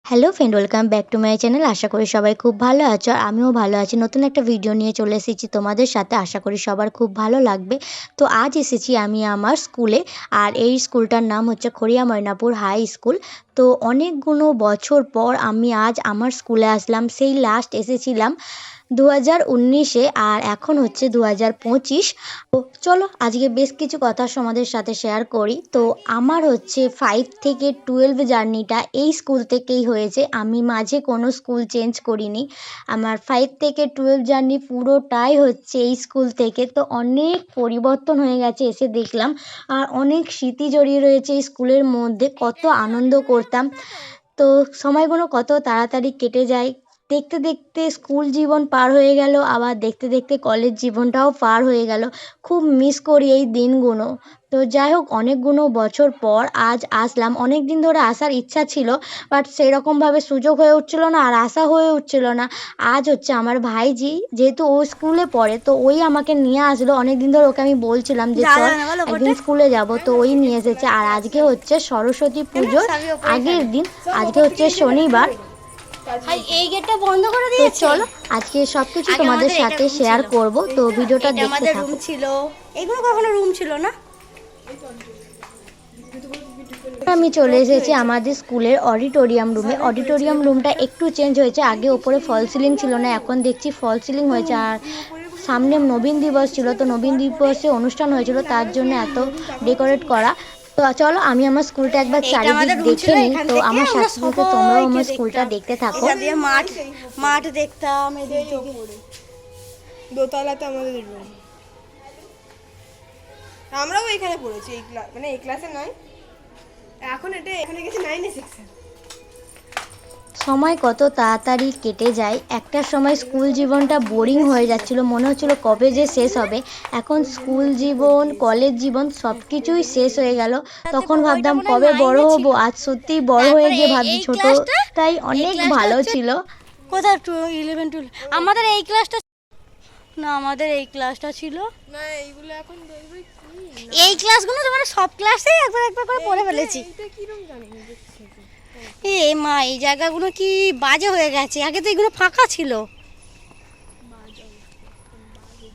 Hello friend, welcome back to my channel. আশা করি সবাই খুব ভালো আছো আর আমিও ভালো আছি। নতুন একটা ভিডিও নিয়ে চলে এসেছি তোমাদের সাথে, আশা করি সবার খুব ভালো লাগবে। তো আজ এসেছি আমি আমার স্কুলে, আর এই স্কুলটার নাম হচ্ছে খড়িয়া ময়নাপুর হাই স্কুল। তো অনেকগুলো বছর পর আমি আজ আমার স্কুলে আসলাম। সেই লাস্ট এসেছিলাম 2019-এ, আর এখন হচ্ছে 2025। তো চলো আজকে বেশ কিছু কথা তোমাদের সাথে শেয়ার করি। তো আমার হচ্ছে 5 থেকে 12 জার্নিটা এই স্কুল থেকেই হয়েছে। আমি মাঝে কোনো স্কুল চেঞ্জ করিনি। আমার 5 থেকে 12 জার্নি পুরোটাই হচ্ছে এই স্কুল থেকে। তো অনেক পরিবর্তন হয়ে গেছে এসে দেখলাম, আর অনেক স্মৃতি জড়িয়ে রয়েছে এই স্কুলের মধ্যে। কত আনন্দ করতাম, তো সময়গুলো কত তাড়াতাড়ি কেটে যায়। দেখতে দেখতে স্কুল জীবন পার হয়ে গেল, আবার দেখতে দেখতে কলেজ জীবনটাও পার হয়ে গেল। খুব মিস করি এই দিনগুলো। তো যাই হোক, অনেকগুলো বছর পর আজ আসলাম। অনেক দিন ধরে আসার ইচ্ছা ছিল, বাট সেরকমভাবে সুযোগ হয়ে উঠছিল না আর আসা হয়ে উঠছিল না। আজ হচ্ছে আমার ভাইজি, যেহেতু ও স্কুলে পড়ে, তো ওই আমাকে নিয়ে আসলো। অনেক দিন ধরে ওকে আমি বলছিলাম যে চল একদিন স্কুলে যাব, তো ওই নিয়ে এসেছে। আর আজকে হচ্ছে সরস্বতী পুজোর আগের দিন, আজকে হচ্ছে শনিবার। এই গেটটা বন্ধ করে তো দিয়েছে। চলো আজকে সবকিছু আগে তোমাদের আমাদের সাথে এটা room শেয়ার ছিল। করব, তো ভিডিওটা এটা দেখতে আমাদের থাকো। রুম ছিল। এগুলো কখনো রুম ছিল না। আমি চলে এসেছি আমাদের স্কুলের অডিটোরিয়াম রুমে। অডিটোরিয়াম রুমটা একটু চেঞ্জ হয়েছে। আগে ওপরে ফল সিলিং ছিল না, এখন দেখছি ফল সিলিং হয়েছে। আর সামনে নবীন দিবস ছিল, তো নবীন দিবসে অনুষ্ঠান হয়েছিল, তার জন্য এত ডেকোরেট করা। তো চলো আমি আমার স্কুলটা একবার এইটা চারিদিক আমাদের রুম দেখে ছিল। নিই। এখান তো থেকে আমার আমরা সাথে সাথে তোমরাও সবাইকে আমার স্কুলটা দেখতাম। দেখতে থাকো। এটা দিয়ে মাঠ দেখতাম এদিক থেকে। দোতলাতে আমাদের রুম। আমরাও এখানে পড়েছি, এই ক্লাস মানে এই ক্লাসে নয়, এখন এটা এখানে গেছে 9 এ 6 এ। সময় কত তাড়াতাড়ি কেটে যায়। একটা সময় স্কুল জীবনটা বোরিং হয়ে যাচ্ছিল, মনে হচ্ছিল কবে যে শেষ হবে। এখন স্কুল জীবন, কলেজ জীবন সব কিছুই শেষ হয়ে গেল। তখন ভাবতাম কবে বড় হব, আজ সত্যিই বড় হয়ে গিয়ে ভাবছি ছোটটাই অনেক ভালো ছিল। কোথায় 11 12 আমাদের এই ক্লাসটা না, আমাদের এই ক্লাসটা ছিল না এইগুলো এখন দেখবে কি এই ক্লাসগুলো তো মানে সব ক্লাসেই একবার একবার করে পড়ে ফেলেছি। এটা কি রকম জানি না দেখছি। এ মা, এই জায়গাগুলো কি বাজে হয়ে গেছে। আগে তো এগুলো ফাঁকা ছিল,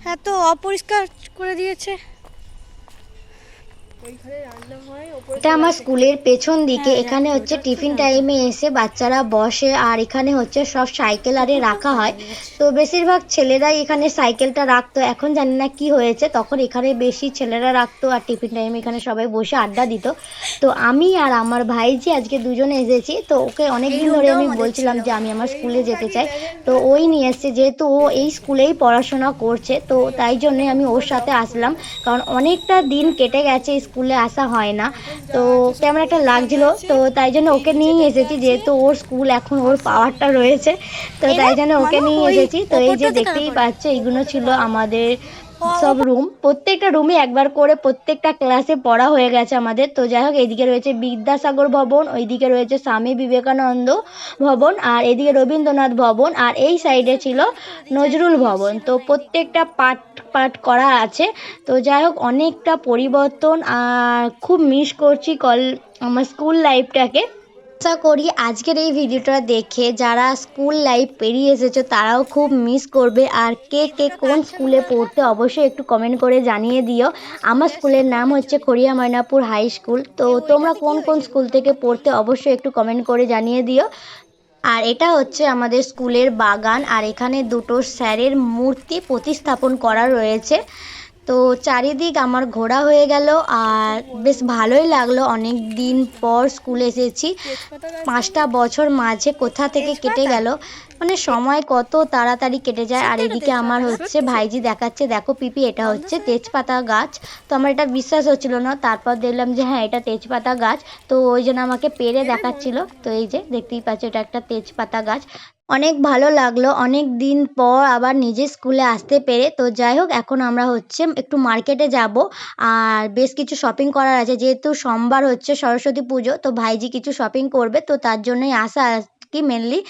হ্যাঁ তো অপরিষ্কার করে দিয়েছে। ওইখানে রান্না হয় ওপরে। এটা আমার স্কুলের পেছন দিকে। এখানে হচ্ছে টিফিন টাইমে এসে বাচ্চারা বসে, আর এখানে হচ্ছে সব সাইকেল আরে রাখা হয়। তো বেশিরভাগ ছেলেরাই এখানে সাইকেলটা রাখতো, এখন জানি না কি হয়েছে। তখন এখানে বেশি ছেলেরা রাখতো, আর টিফিন টাইমে এখানে সবাই বসে আড্ডা দিত। তো আমি আর আমার ভাইজি আজকে দুজনে এসেছি। তো ওকে অনেকদিন ধরে আমি বলছিলাম যে আমি আমার স্কুলে যেতে চাই, তো ওই নিয়ে এসছে। যেহেতু ও এই স্কুলেই পড়াশোনা করছে, তো তাই জন্যে আমি ওর সাথে আসলাম, কারণ অনেকটা দিন কেটে গেছে স্কুলে আসা হয় না। তো কেমন একটা লাগছিল, তো তাই জন্য ওকে নিয়েই এসেছি। যেহেতু ওর স্কুল এখন ওর পাওয়ারটা রয়েছে, তো তাই জন্য ওকে নিয়ে এসেছি। তো এই যে দেখতেই পাচ্ছ, এইগুলো ছিল আমাদের সব রুম। প্রত্যেকটা রুমে একবার করে প্রত্যেকটা ক্লাসে পড়া হয়ে গেছে আমাদের। তো যাই হোক, এইদিকে রয়েছে বিদ্যাসাগর ভবন, ওইদিকে রয়েছে স্বামী বিবেকানন্দ ভবন, আর এদিকে রবীন্দ্রনাথ ভবন, আর এই সাইডে ছিল নজরুল ভবন। তো প্রত্যেকটা পার্ট পার্ট করা আছে। তো যাই হোক, অনেকটা পরিবর্তন, আর খুব মিস করছি আমার স্কুল লাইফটাকে। আশা করি আজকের এই ভিডিওটা দেখে যারা স্কুল লাইফ পেরিয়ে এসেছো তারাও খুব মিস করবে। আর কে কে কোন স্কুলে পড়তে অবশ্যই একটু কমেন্ট করে জানিয়ে দিও। আমার স্কুলের নাম হচ্ছে খড়িয়া ময়নাপুর হাই স্কুল। তো তোমরা কোন কোন স্কুল থেকে পড়তে অবশ্যই একটু কমেন্ট করে জানিয়ে দিও। আর এটা হচ্ছে আমাদের স্কুলের বাগান, আর এখানে দুটো স্যারের মূর্তি প্রতিস্থাপন করা রয়েছে। তো চারিদিক আমার ঘোরা হয়ে গেল, আর বেশ ভালোই লাগলো। অনেক দিন পর স্কুলে এসেছি, 5টা বছর মাঝে কোথা থেকে কেটে গেল, মানে সময় কত তাড়াতাড়ি কেটে যায়। আর এদিকে আমার হচ্ছে ভাইজি দেখাচ্ছে, দেখো পিপি, এটা হচ্ছে তেজপাতা গাছ। তো আমার এটা বিশ্বাস হচ্ছিল না, তারপর দেখলাম যে হ্যাঁ এটা তেজপাতা গাছ। তো ওই জন্য আমাকে পেরে দেখাচ্ছিল। তো এই যে দেখতেই পাচ্ছ, এটা একটা তেজপাতা গাছ। অনেক ভালো লাগলো অনেক দিন পর আবার নিজের স্কুলে আসতে পেরে। তো যাই হোক, এখন আমরা হচ্ছে একটু মার্কেটে যাব, আর বেশ কিছু শপিং করার আছে। যেহেতু সোমবার হচ্ছে সরস্বতী পুজো, তো ভাইজি কিছু শপিং করবে, তো তার জন্যই আসা চুটকি মেনলি,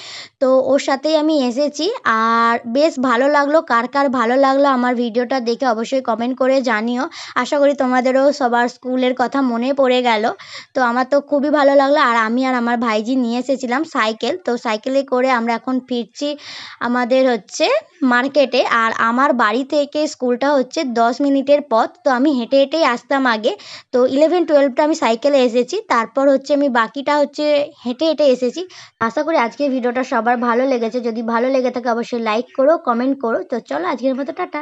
তো ওর সাথেই আমি এসেছি। আর বেশ ভালো লাগলো, কার কার ভালো লাগলো আমার ভিডিওটা দেখে অবশ্যই কমেন্ট করে জানিও। আশা করি তোমাদেরও সবার স্কুলের কথা মনে পড়ে গেল। তো আমার তো খুবই ভালো লাগলো। আর আমি আর আমার ভাইজি নিয়ে এসেছিলাম সাইকেল, তো সাইকেলে করে আমরা এখন ফিরছি আমাদের হচ্ছে মার্কেটে। আর আমার বাড়ি থেকে স্কুলটা হচ্ছে 10 মিনিটের পথ, তো আমি হেঁটে হেঁটেই আসতাম আগে। তো 11-12টা আমি সাইকেলে এসেছি, তারপর হচ্ছে আমি বাকিটা হচ্ছে হেঁটে হেঁটে এসেছি। আশা করি আজকের ভিডিওটা সবার ভালো লেগেছে। যদি ভালো লেগে থাকে অবশ্যই লাইক করো, কমেন্ট করো। তো চলো আজকের মতো টাটা।